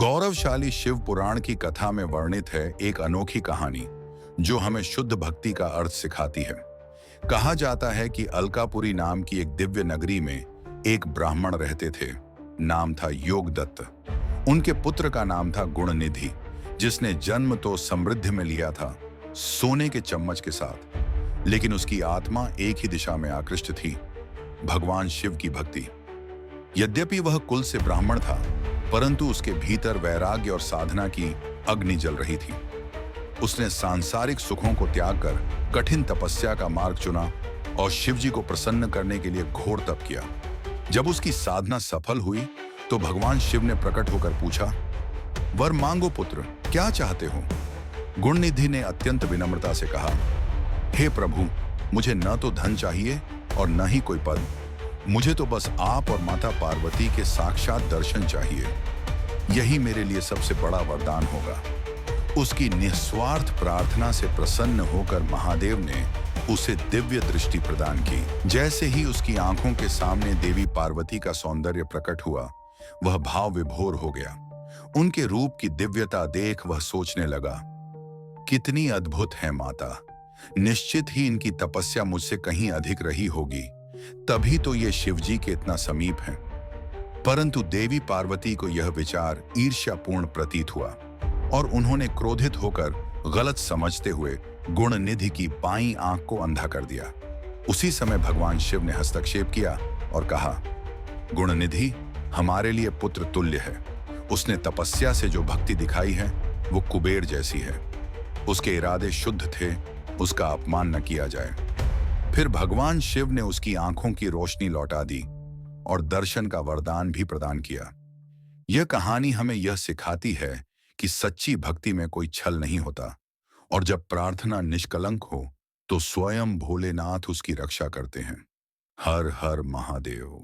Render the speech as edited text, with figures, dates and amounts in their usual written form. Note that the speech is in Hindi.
गौरवशाली शिव पुराण की कथा में वर्णित है एक अनोखी कहानी जो हमें शुद्ध भक्ति का अर्थ सिखाती है। कहा जाता है कि अलकापुरी नाम की एक दिव्य नगरी में एक ब्राह्मण रहते थे। नाम था योगदत्त। उनके पुत्र का नाम था गुणनिधि, जिसने जन्म तो समृद्धि में लिया था, सोने के चम्मच के साथ, लेकिन उसकी आत्मा एक ही दिशा में आकृष्ट थी, भगवान शिव की भक्ति। यद्यपि वह कुल से ब्राह्मण था, परंतु उसके भीतर वैराग्य और साधना की अग्नि जल रही थी। उसने सांसारिक सुखों को त्याग कर कठिन तपस्या का मार्ग चुना और शिवजी को प्रसन्न करने के लिए घोर तप किया। जब उसकी साधना सफल हुई तो भगवान शिव ने प्रकट होकर पूछा, वर मांगो पुत्र, क्या चाहते हो? गुणनिधि ने अत्यंत विनम्रता से कहा, हे प्रभु, मुझे न तो धन चाहिए और न ही कोई पद, मुझे तो बस आप और माता पार्वती के साक्षात दर्शन चाहिए। यही मेरे लिए सबसे बड़ा वरदान होगा। उसकी निस्वार्थ प्रार्थना से प्रसन्न होकर महादेव ने उसे दिव्य दृष्टि प्रदान की। जैसे ही उसकी आंखों के सामने देवी पार्वती का सौंदर्य प्रकट हुआ, वह भाव विभोर हो गया। उनके रूप की दिव्यता देख वह सोचने लगा, कितनी अद्भुत है माता, निश्चित ही इनकी तपस्या मुझसे कहीं अधिक रही होगी, तभी तो ये शिवजी के इतना समीप हैं। परंतु देवी पार्वती को यह विचार ईर्ष्यापूर्ण प्रतीत हुआ और उन्होंने क्रोधित होकर गलत समझते हुए गुणनिधि की बाईं आंख को अंधा कर दिया। उसी समय भगवान शिव ने हस्तक्षेप किया और कहा, गुणनिधि हमारे लिए पुत्र तुल्य है। उसने तपस्या से जो भक्ति दिखाई है वो कुबेर जैसी है। उसके इरादे शुद्ध थे, उसका अपमान न किया जाए। फिर भगवान शिव ने उसकी आंखों की रोशनी लौटा दी और दर्शन का वरदान भी प्रदान किया। यह कहानी हमें यह सिखाती है कि सच्ची भक्ति में कोई छल नहीं होता और जब प्रार्थना निष्कलंक हो तो स्वयं भोलेनाथ उसकी रक्षा करते हैं। हर हर महादेव।